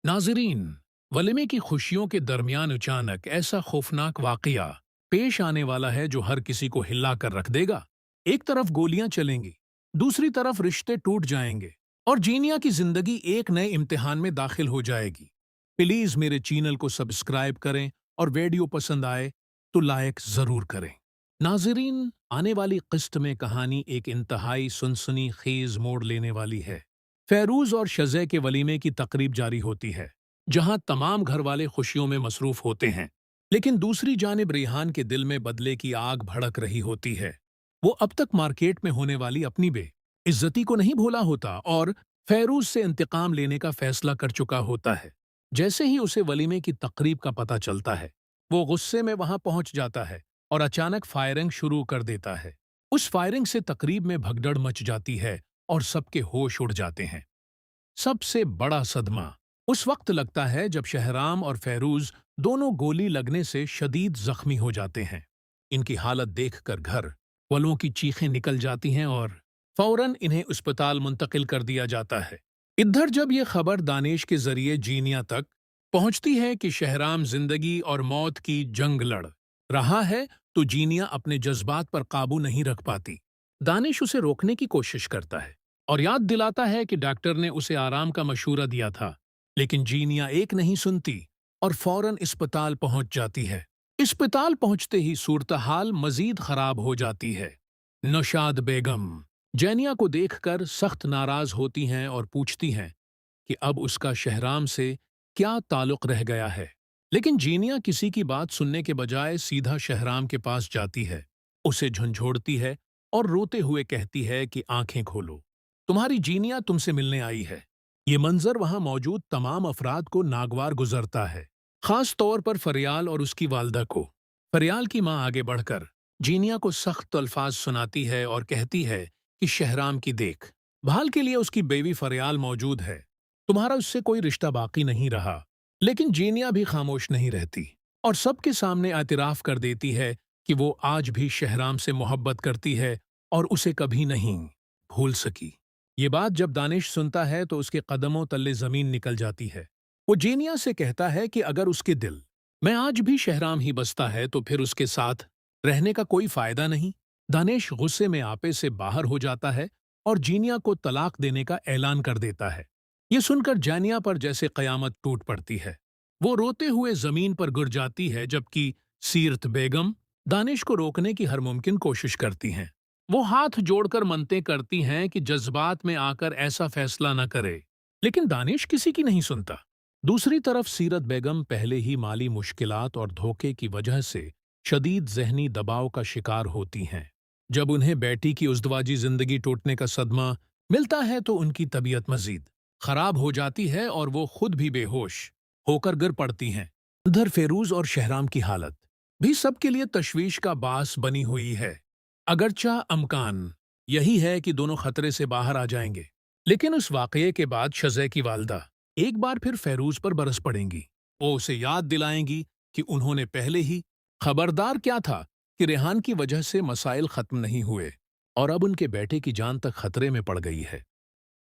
नाजरीन, वलीमे की खुशियों के दरमियान अचानक ऐसा खौफनाक वाकया पेश आने वाला है जो हर किसी को हिला कर रख देगा। एक तरफ गोलियां चलेंगी, दूसरी तरफ रिश्ते टूट जाएंगे और जीनिया की जिंदगी एक नए इम्तिहान में दाखिल हो जाएगी। प्लीज मेरे चैनल को सब्सक्राइब करें और वीडियो पसंद आए तो लाइक जरूर करें। नाजरीन, आने वाली किस्त में कहानी एक इंतहाई सनसनीखेज मोड़ लेने वाली है। फेरूज और शज़े के वलीमे की तकरीब जारी होती है, जहां तमाम घर वाले खुशियों में मसरूफ होते हैं, लेकिन दूसरी जानिब रेहान के दिल में बदले की आग भड़क रही होती है। वो अब तक मार्केट में होने वाली अपनी इज्जती को नहीं भूला होता और फेरूज से इंतकाम लेने का फैसला कर चुका होता है। जैसे ही उसे वलीमे की तकरीब का पता चलता है, वो गुस्से में वहां पहुंच जाता है और अचानक फायरिंग शुरू कर देता है। उस फायरिंग से तकरीब में भगदड़ मच जाती है और सबके होश उड़ जाते हैं। सबसे बड़ा सदमा उस वक्त लगता है जब शहराम और फेरूज दोनों गोली लगने से शदीद जख्मी हो जाते हैं। इनकी हालत देखकर घर वालों की चीखें निकल जाती हैं और फौरन इन्हें अस्पताल मुंतकिल कर दिया जाता है। इधर जब यह खबर दानिश के जरिए जीनिया तक पहुंचती है कि शहराम जिंदगी और मौत की जंग लड़ रहा है, तो जीनिया अपने जज्बात पर काबू नहीं रख पाती। दानिश उसे रोकने की कोशिश करता है और याद दिलाता है कि डॉक्टर ने उसे आराम का मशवरा दिया था, लेकिन जीनिया एक नहीं सुनती और फौरन अस्पताल पहुंच जाती है। अस्पताल पहुंचते ही सूरत हाल मजीद खराब हो जाती है। नौशाद बेगम जैनिया को देखकर सख्त नाराज होती हैं और पूछती हैं कि अब उसका शहराम से क्या ताल्लुक रह गया है। लेकिन जीनिया किसी की बात सुनने के बजाय सीधा शहराम के पास जाती है, उसे झंझोड़ती है और रोते हुए कहती है कि आंखें खोलो, तुम्हारी जीनिया तुमसे मिलने आई है। ये मंजर वहां मौजूद तमाम अफराद को नागवार गुजरता है, खास तौर पर फरियाल और उसकी वालदा को। फरियाल की मां आगे बढ़कर जीनिया को सख्त अल्फाज सुनाती है और कहती है कि शहराम की देख भाल के लिए उसकी बेवी फरियाल मौजूद है, तुम्हारा उससे कोई रिश्ता बाकी नहीं रहा। लेकिन जीनिया भी खामोश नहीं रहती और सबके सामने एतराफ कर देती है कि वो आज भी शहराम से मोहब्बत करती है और उसे कभी नहीं भूल सकी। ये बात जब दानिश सुनता है तो उसके कदमों तले जमीन निकल जाती है। वो जीनिया से कहता है कि अगर उसके दिल में आज भी शहराम ही बसता है तो फिर उसके साथ रहने का कोई फायदा नहीं। दानिश गुस्से में आपे से बाहर हो जाता है और जीनिया को तलाक देने का ऐलान कर देता है। ये सुनकर जानिया पर जैसे कयामत टूट पड़ती है। वो रोते हुए जमीन पर गिर जाती है, जबकि सीरत बेगम दानिश को रोकने की हर मुमकिन कोशिश करती हैं। वो हाथ जोड़कर मनते करती हैं कि जज्बात में आकर ऐसा फैसला न करे, लेकिन दानिश किसी की नहीं सुनता। दूसरी तरफ सीरत बेगम पहले ही माली मुश्किलात और धोखे की वजह से शदीद जहनी दबाव का शिकार होती हैं। जब उन्हें बेटी की उज़्दवाजी जिंदगी टूटने का सदमा मिलता है तो उनकी तबीयत मजीद खराब हो जाती है और वो खुद भी बेहोश होकर गिर पड़ती हैं। उधर फेरूज और शहराम की हालत भी सबके लिए तशवीश का बास बनी हुई है। अगरचा अमकान यही है कि दोनों खतरे से बाहर आ जाएंगे, लेकिन उस वाकये के बाद शज़े की वालदा एक बार फिर फेरूज पर बरस पड़ेंगी। वो उसे याद दिलाएंगी कि उन्होंने पहले ही खबरदार क्या था कि रेहान की वजह से मसाइल खत्म नहीं हुए और अब उनके बेटे की जान तक खतरे में पड़ गई है।